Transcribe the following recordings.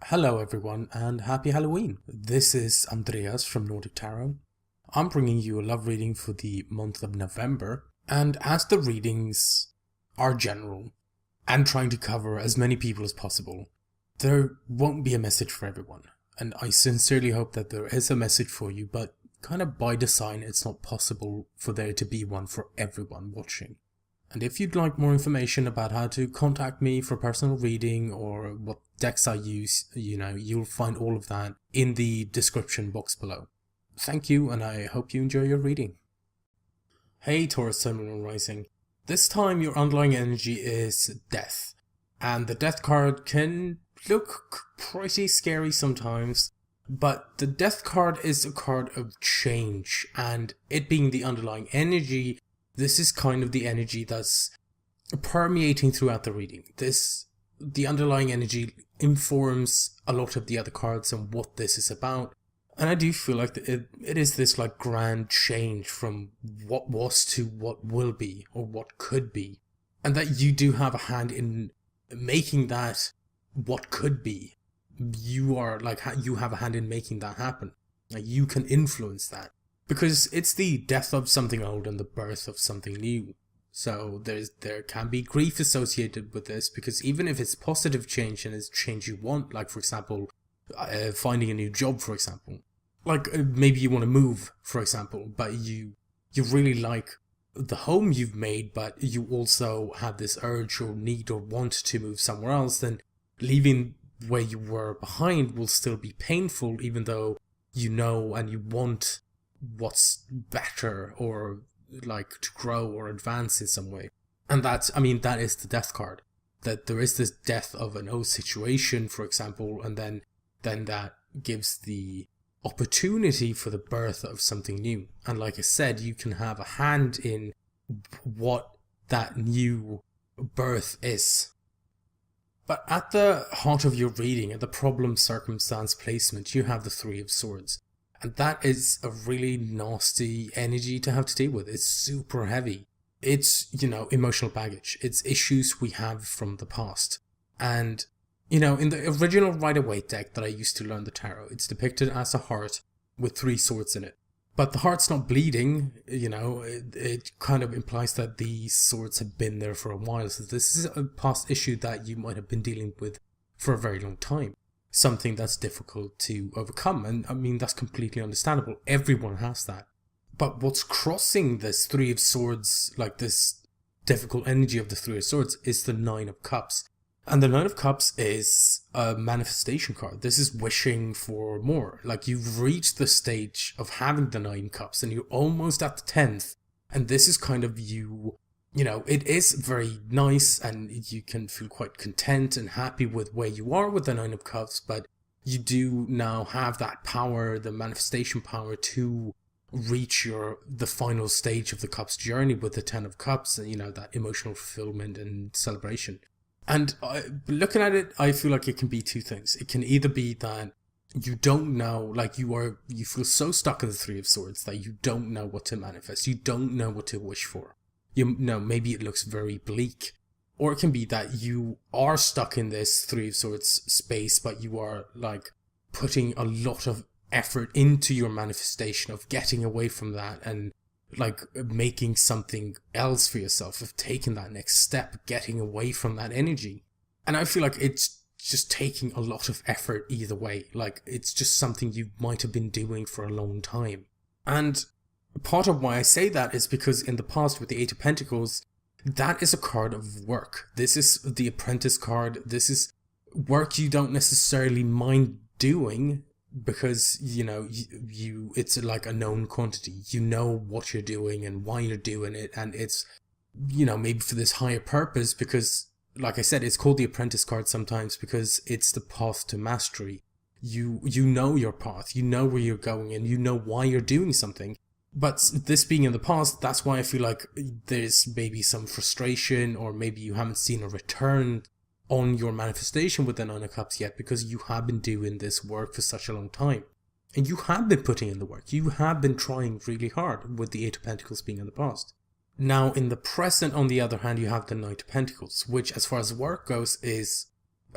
Hello everyone and happy Halloween. This is Andreas from Nordic Tarot. I'm bringing you a love reading for the month of November, and as the readings are general and trying to cover as many people as possible, there won't be a message for everyone, and I sincerely hope that there is a message for you, but kind of by design it's not possible for there to be one for everyone watching. And if you'd like more information about how to contact me for personal reading or what decks I use, you'll find all of that in the description box below. Thank you, and I hope you enjoy your reading. Hey Taurus Terminal Rising. This time your underlying energy is death, and the death card can look pretty scary sometimes, but the death card is a card of change, and it being the underlying energy, this is kind of the energy that's permeating throughout the reading. The underlying energy informs a lot of the other cards and what this is about. And I do feel like it is this like grand change from what was to what will be or what could be. And that you do have a hand in making that what could be. You have a hand in making that happen. Like you can influence that. Because it's the death of something old and the birth of something new. So there can be grief associated with this, because even if it's positive change and it's change you want, like for example, finding a new job, for example. Like maybe you want to move, for example, but you really like the home you've made, but you also have this urge or need or want to move somewhere else, then leaving where you were behind will still be painful, even though you know and you want what's better or like to grow or advance in some way. And that is the death card, that there is this death of an old situation, for example, and then that gives the opportunity for the birth of something new. And like I said, you can have a hand in what that new birth is. But at the heart of your reading, at the problem circumstance placement, you have the Three of Swords. And that is a really nasty energy to have to deal with. It's super heavy. It's, emotional baggage. It's issues we have from the past. And, in the original Rider-Waite deck that I used to learn the tarot, it's depicted as a heart with 3 swords in it. But the heart's not bleeding, it kind of implies that these swords have been there for a while. So this is a past issue that you might have been dealing with for a very long time. Something that's difficult to overcome, and that's completely understandable. Everyone has that. But what's crossing this Three of Swords, like this difficult energy of the Three of Swords, is the Nine of Cups. And the Nine of Cups is a manifestation card. This is wishing for more. Like you've reached the stage of having the 9 cups and you're almost at the 10th. And this is kind of you. It is very nice and you can feel quite content and happy with where you are with the 9 of Cups, but you do now have that power, the manifestation power, to reach the final stage of the Cups journey with the 10 of Cups, and that emotional fulfillment and celebration. And looking at it, I feel like it can be 2 things. It can either be that you don't know, like you feel so stuck in the Three of Swords that you don't know what to manifest, you don't know what to wish for. Maybe it looks very bleak. Or it can be that you are stuck in this Three of Swords space, but you are like putting a lot of effort into your manifestation of getting away from that and like making something else for yourself, of taking that next step, getting away from that energy. And I feel like it's just taking a lot of effort either way. Like it's just something you might have been doing for a long time. And part of why I say that is because in the past with the Eight of Pentacles, that is a card of work. This is the Apprentice card. This is work you don't necessarily mind doing because, it's like a known quantity. You know what you're doing and why you're doing it. And it's, maybe for this higher purpose because, like I said, it's called the Apprentice card sometimes because it's the path to mastery. You know your path. You know where you're going and you know why you're doing something. But this being in the past, that's why I feel like there's maybe some frustration, or maybe you haven't seen a return on your manifestation with the Nine of Cups yet, because you have been doing this work for such a long time. And you have been putting in the work. You have been trying really hard with the Eight of Pentacles being in the past. Now, in the present, on the other hand, you have the Knight of Pentacles, which, as far as work goes, is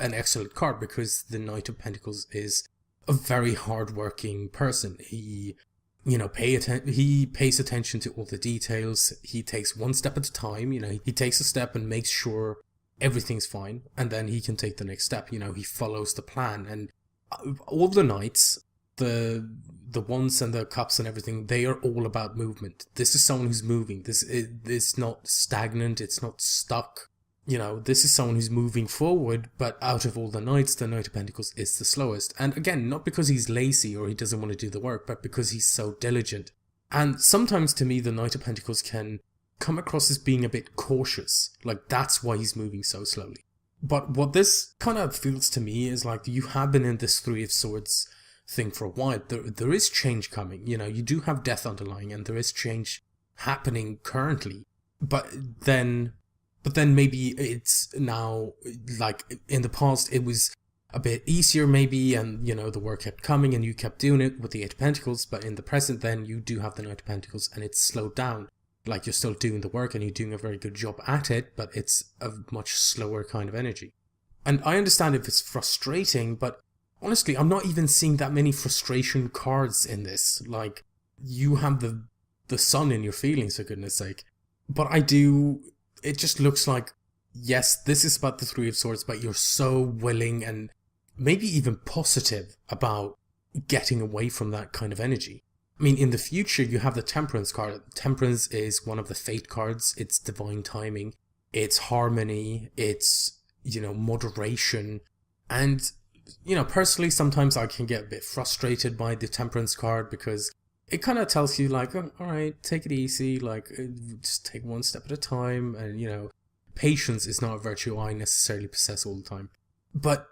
an excellent card because the Knight of Pentacles is a very hard-working person. He, he pays attention to all the details. He takes one step at a time. He takes a step and makes sure everything's fine, and then he can take the next step. He follows the plan. And all the knights, the wands and the cups and everything, they are all about movement. This is someone who's moving. This is not stagnant. It's not stuck. This is someone who's moving forward, but out of all the knights, the Knight of Pentacles is the slowest. And again, not because he's lazy or he doesn't want to do the work, but because he's so diligent. And sometimes to me, the Knight of Pentacles can come across as being a bit cautious. Like, that's why he's moving so slowly. But what this kind of feels to me is like you have been in this Three of Swords thing for a while. There is change coming. You do have death underlying, and there is change happening currently. But then maybe it's now, like in the past, it was a bit easier maybe, and the work kept coming and you kept doing it with the Eight of Pentacles. But in the present, then you do have the Knight of Pentacles, and it's slowed down. Like, you're still doing the work and you're doing a very good job at it, but it's a much slower kind of energy. And I understand if it's frustrating, but honestly, I'm not even seeing that many frustration cards in this. Like, you have the sun in your feelings, for goodness sake. But it just looks like, yes, this is about the Three of Swords, but you're so willing and maybe even positive about getting away from that kind of energy. I mean, in the future, you have the Temperance card. Temperance is one of the fate cards. It's divine timing. It's harmony. It's, moderation. And, personally, sometimes I can get a bit frustrated by the Temperance card because it kind of tells you, like, oh, all right, take it easy. Like, just take one step at a time. And, patience is not a virtue I necessarily possess all the time. But,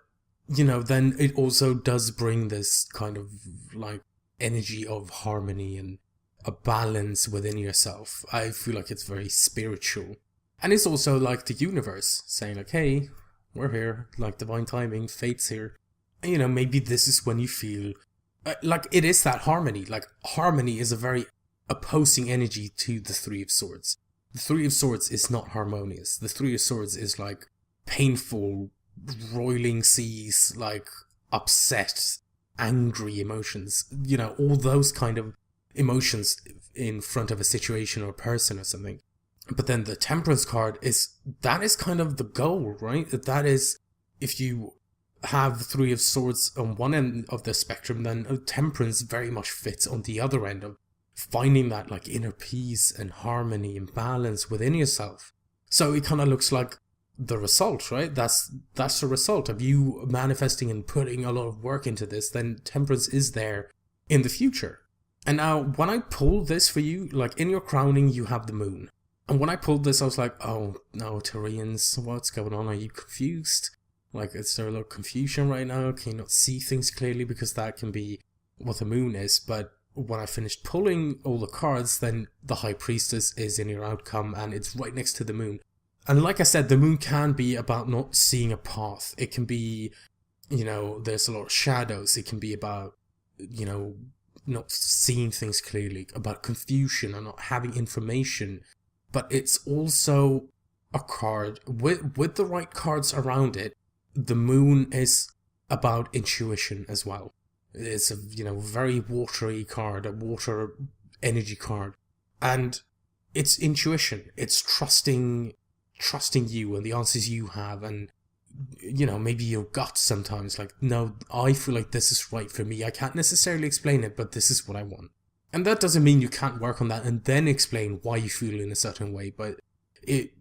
then it also does bring this kind of, like, energy of harmony and a balance within yourself. I feel like it's very spiritual. And it's also like the universe saying like, hey, we're here, like divine timing, fate's here. And, maybe this is when you feel like it is that harmony. Like, harmony is a very opposing energy to the Three of Swords. The Three of Swords is not harmonious. The Three of Swords is like painful, roiling seas, like upset, angry emotions, all those kind of emotions in front of a situation or person or something. But then the Temperance card is kind of the goal, right? That is, if you have Three of Swords on one end of the spectrum, then Temperance very much fits on the other end of finding that like inner peace and harmony and balance within yourself. So it kind of looks like the result, right? That's the result of you manifesting and putting a lot of work into this. Then Temperance is there in the future. And now when I pulled this for you, like in your crowning you have the moon, and when I pulled this I was like, oh no, Tyrians, what's going on? Are you confused? Like, is there a lot of confusion right now? Can you not see things clearly? Because that can be what the moon is. But when I finished pulling all the cards, then the High Priestess is in your outcome and it's right next to the moon. And like I said, the moon can be about not seeing a path. It can be, there's a lot of shadows. It can be about, not seeing things clearly, about confusion and not having information. But it's also a card, with the right cards around it, the moon is about intuition as well. It's a, very watery card, a water energy card. And it's intuition. It's trusting you and the answers you have, and maybe your gut sometimes, like, no, I feel like this is right for me. I can't necessarily explain it, but this is what I want. And that doesn't mean you can't work on that and then explain why you feel in a certain way, but it,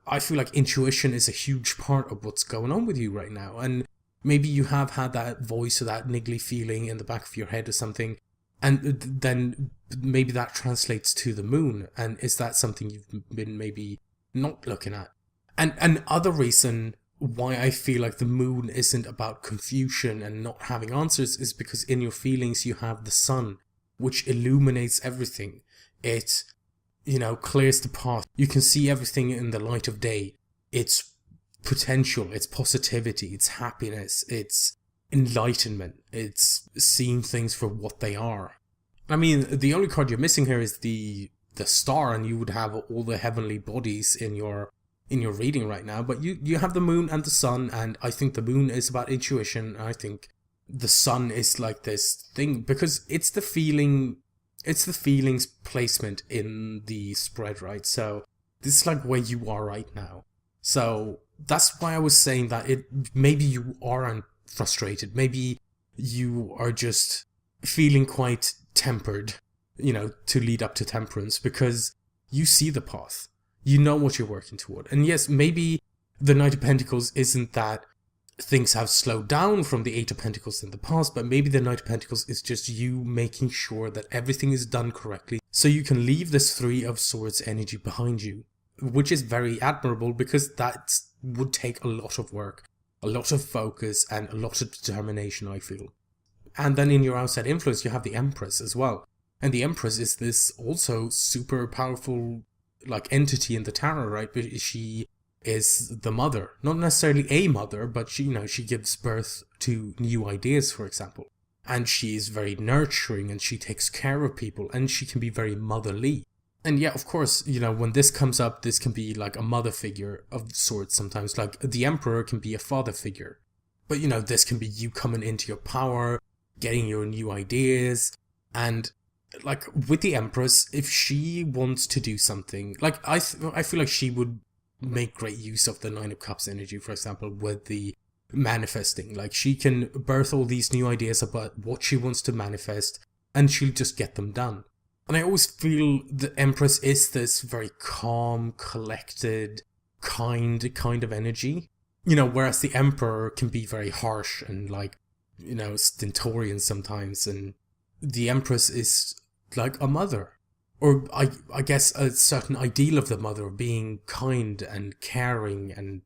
I feel like intuition is a huge part of what's going on with you right now. And maybe you have had that voice or that niggly feeling in the back of your head or something, and then maybe that translates to the moon. And is that something you've been maybe not looking at? And another reason why I feel like the moon isn't about confusion and not having answers is because in your feelings you have the sun, which illuminates everything. It, clears the path. You can see everything in the light of day. It's potential, it's positivity, it's happiness, it's enlightenment, it's seeing things for what they are. I mean, the only card you're missing here is the star, and you would have all the heavenly bodies in your in your reading right now, but you have the moon and the sun, and I think the moon is about intuition, and I think the sun is like this thing, because it's the feelings placement in the spread, right? So this is like where you are right now. So that's why I was saying that maybe you aren't frustrated, maybe you are just feeling quite tempered, to lead up to temperance, because you see the path. You know what you're working toward. And yes, maybe the Knight of Pentacles isn't that things have slowed down from the Eight of Pentacles in the past, but maybe the Knight of Pentacles is just you making sure that everything is done correctly, so you can leave this Three of Swords energy behind you, which is very admirable, because that would take a lot of work, a lot of focus, and a lot of determination, I feel. And then in your outside influence, you have the Empress as well. And the Empress is this also super powerful entity in the tarot, right? But she is the mother, not necessarily a mother, but she gives birth to new ideas, for example. And she is very nurturing, and she takes care of people, and she can be very motherly. And yeah, of course, when this comes up, this can be like a mother figure of sorts sometimes. Like the Emperor can be a father figure. But this can be you coming into your power, getting your new ideas, and like with the Empress, if she wants to do something, I feel like she would make great use of the Nine of Cups energy, for example, with the manifesting. Like she can birth all these new ideas about what she wants to manifest, and she'll just get them done. And I always feel the Empress is this very calm, collected, kind of energy. Whereas the Emperor can be very harsh and stentorian sometimes, and the Empress is like a mother. Or I guess a certain ideal of the mother, being kind and caring and,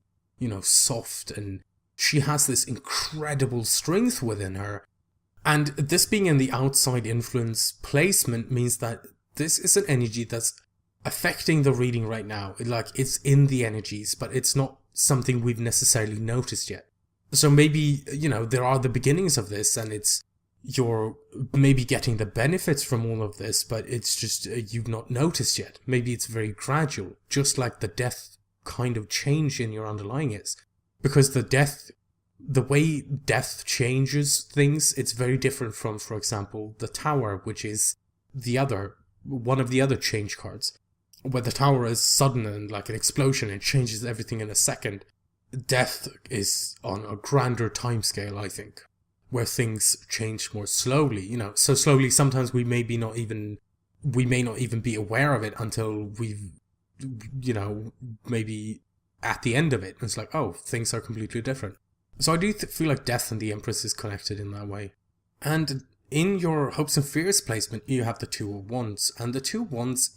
soft, and she has this incredible strength within her. And this being in the outside influence placement means that this is an energy that's affecting the reading right now. It's in the energies, but it's not something we've necessarily noticed yet. So maybe, there are the beginnings of this, and you're maybe getting the benefits from all of this, but it's just you've not noticed yet. Maybe it's very gradual, just like the death kind of change in your underlying is. Because the way death changes things, it's very different from, for example, the Tower, which is one of the other change cards. Where the Tower is sudden and like an explosion, it changes everything in a second. Death is on a grander timescale, I think, where things change more slowly, so slowly sometimes we may not even be aware of it until we've, maybe at the end of it, it's like, oh, things are completely different. So I do feel like Death and the Empress is connected in that way. And in your Hopes and Fears placement, you have the Two of Wands, and the Two of Wands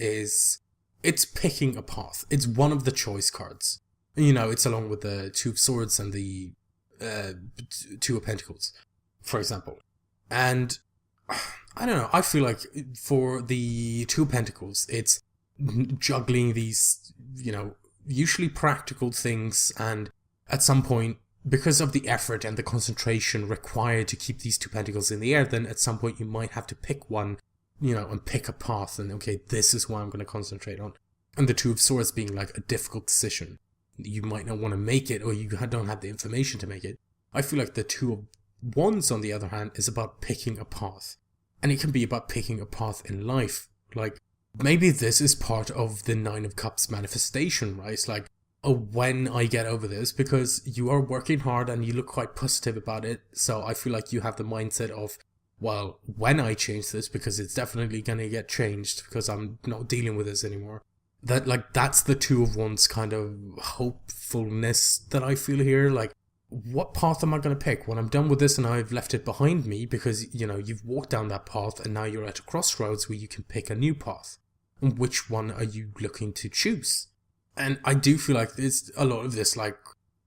it's picking a path. It's one of the choice cards. It's along with the Two of Swords and the Two of Pentacles, for example. And I don't know, I feel like for the Two of Pentacles, it's juggling these, usually practical things, and at some point, because of the effort and the concentration required to keep these Two Pentacles in the air, then at some point you might have to pick one, and pick a path, and okay, this is what I'm going to concentrate on. And the Two of Swords being like a difficult decision. You might not want to make it, or you don't have the information to make it. I feel like the Two of Wands, on the other hand, is about picking a path. And it can be about picking a path in life. Like, maybe this is part of the Nine of Cups manifestation, right? It's like, oh, when I get over this, because you are working hard and you look quite positive about it. So I feel like you have the mindset of, well, when I change this, because it's definitely going to get changed, because I'm not dealing with this anymore. That's the Two of Wands kind of hopefulness that I feel here. Like, what path am I going to pick when I'm done with this and I've left it behind me? Because, you've walked down that path and now you're at a crossroads where you can pick a new path. And which one are you looking to choose? And I do feel like there's a lot of this, like,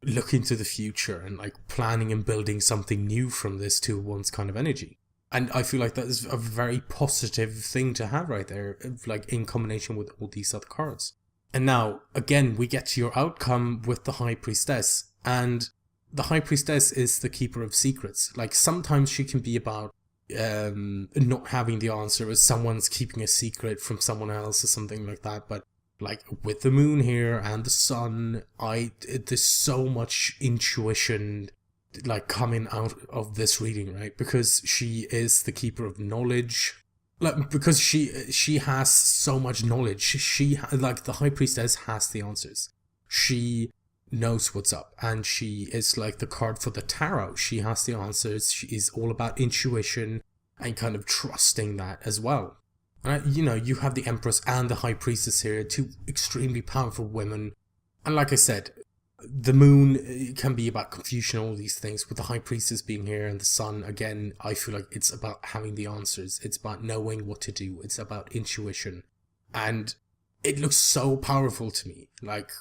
looking to the future and, like, planning and building something new from this Two of Wands kind of energy. And I feel like that is a very positive thing to have right there, like, in combination with all these other cards. And now, again, we get to your outcome with the High Priestess. And the High Priestess is the keeper of secrets. Like, sometimes she can be about not having the answer, or someone's keeping a secret from someone else or something like that. But Like, with the moon here and the sun, there's so much intuition, like, coming out of this reading, right? Because she is the keeper of knowledge. Like, because she has so much knowledge. Like, the High Priestess has the answers. She knows what's up, and she is like the card for the tarot. She has the answers. She is all about intuition and kind of trusting that as well. And you have the Empress and the High Priestess here, two extremely powerful women. And like I said, the moon can be about confusion, all these things, with the High Priestess being here, and the sun, again, I feel like it's about having the answers. It's about knowing what to do. It's about intuition. And it looks so powerful to me. Like,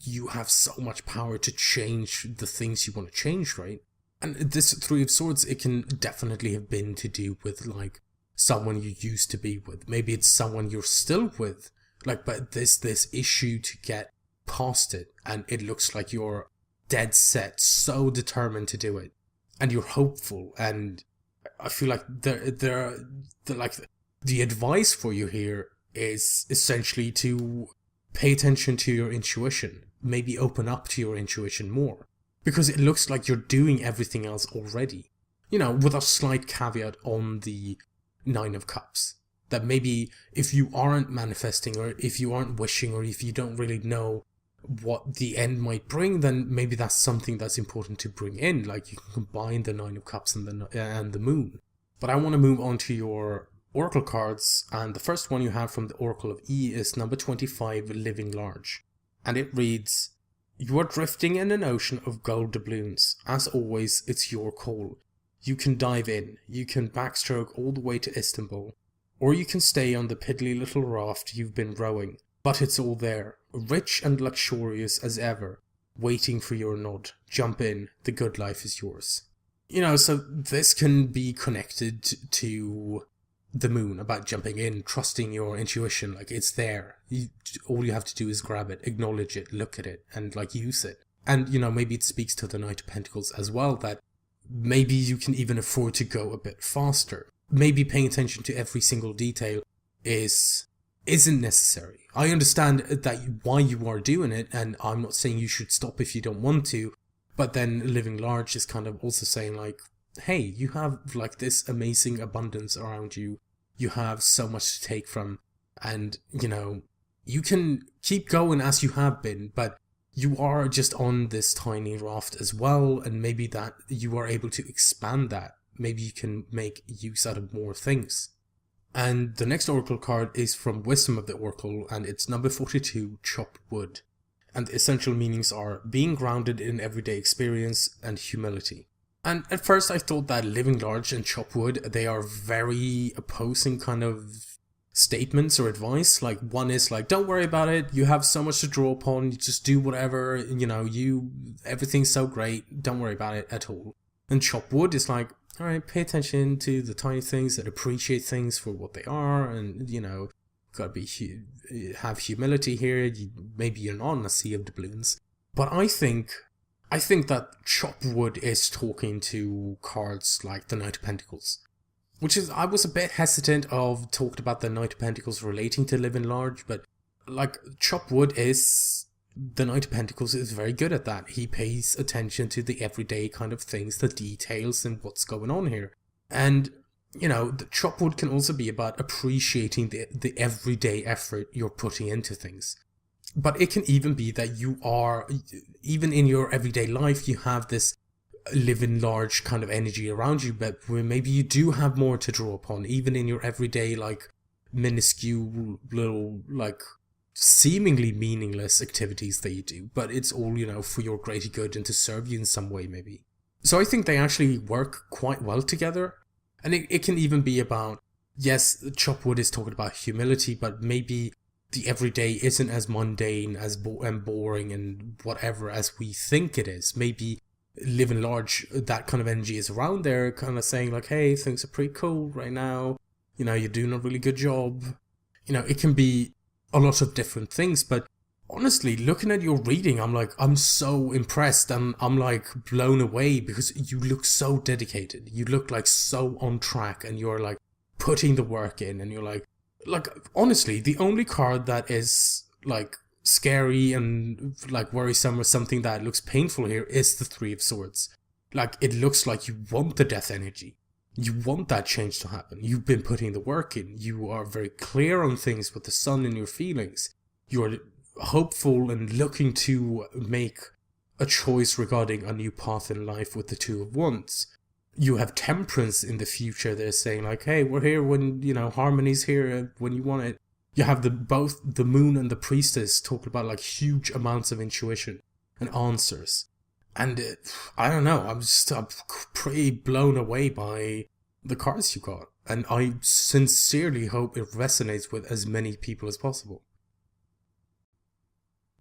you have so much power to change the things you want to change, right? And this Three of Swords, it can definitely have been to do with, like, someone you used to be with. Maybe it's someone you're still with. Like, but there's this issue to get past it, and it looks like you're dead set, so determined to do it. And you're hopeful, and I feel like the advice for you here is essentially to pay attention to your intuition. Maybe open up to your intuition more. Because it looks like you're doing everything else already. With a slight caveat on the Nine of Cups. That maybe if you aren't manifesting, or if you aren't wishing, or if you don't really know what the end might bring, then maybe that's something that's important to bring in. Like, you can combine the Nine of Cups and the Moon. But I want to move on to your Oracle cards, and the first one you have from the Oracle of E is number 25, Living Large. And it reads, "You are drifting in an ocean of gold doubloons. As always, it's your call. You can dive in, you can backstroke all the way to Istanbul, or you can stay on the piddly little raft you've been rowing. But it's all there, rich and luxurious as ever, waiting for your nod. Jump in, the good life is yours." So this can be connected to the moon, about jumping in, trusting your intuition. Like, it's there. All you have to do is grab it, acknowledge it, look at it, and, like, use it. And, maybe it speaks to the Knight of Pentacles as well, that maybe you can even afford to go a bit faster. Maybe paying attention to every single detail isn't necessary. I understand that why you are doing it, and I'm not saying you should stop if you don't want to, but then Living Large is kind of also saying, like, hey, you have, like, this amazing abundance around you. You have so much to take from, and, you can keep going as you have been, but you are just on this tiny raft as well, and maybe that you are able to expand that. Maybe you can make use out of more things. And the next Oracle card is from Wisdom of the Oracle, and it's number 42, Chop Wood. And the essential meanings are being grounded in everyday experience and humility. And at first I thought that Living Large and Chop Wood, they are very opposing kind of statements or advice. Like, one is like, don't worry about it, you have so much to draw upon, you just do whatever, everything's so great, don't worry about it at all. And Chop Wood is like, alright, pay attention to the tiny things, that appreciate things for what they are, and, gotta have humility here. Maybe you're not on a sea of doubloons. But I think that Chop Wood is talking to cards like the Knight of Pentacles. Which is, I was a bit hesitant of talking about the Knight of Pentacles relating to Living Large, but, like, Chop Wood is, the Knight of Pentacles is very good at that. He pays attention to the everyday kind of things, the details, and what's going on here. And, the Chop Wood can also be about appreciating the everyday effort you're putting into things. But it can even be that you are, even in your everyday life, you have this Living Large kind of energy around you, but where maybe you do have more to draw upon, even in your everyday, like, minuscule little, like, seemingly meaningless activities that you do, but it's all, for your greater good and to serve you in some way, maybe. So I think they actually work quite well together, and it can even be about, yes, Chop Wood is talking about humility, but maybe the everyday isn't as mundane and boring and whatever as we think it is. Maybe Living Large, that kind of energy is around there, kind of saying like, hey, things are pretty cool right now, you're doing a really good job. It can be a lot of different things, but honestly, looking at your reading, I'm so impressed, and I'm like blown away, because you look so dedicated, you look like so on track, and you're like putting the work in, and you're like honestly, the only card that is like scary and like worrisome or something that looks painful here is the Three of Swords. Like, it looks like you want the death energy. You want that change to happen. You've been putting the work in. You are very clear on things with the sun in your feelings. You're hopeful and looking to make a choice regarding a new path in life with the Two of Wands. You have Temperance in the future. They're saying like, hey, we're here when, harmony's here when you want it. You have both the Moon and the Priestess talking about like huge amounts of intuition and answers. And I don't know, I'm pretty blown away by the cards you got. And I sincerely hope it resonates with as many people as possible.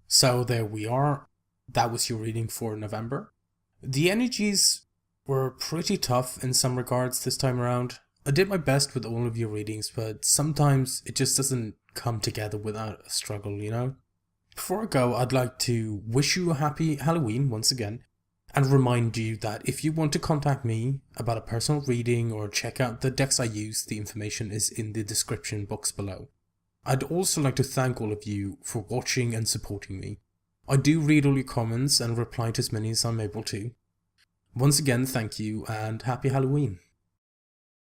So there we are. That was your reading for November. The energies were pretty tough in some regards this time around. I did my best with all of your readings, but sometimes it just doesn't come together without a struggle, Before I go, I'd like to wish you a happy Halloween once again, and remind you that if you want to contact me about a personal reading or check out the decks I use, the information is in the description box below. I'd also like to thank all of you for watching and supporting me. I do read all your comments and reply to as many as I'm able to. Once again, thank you and happy Halloween.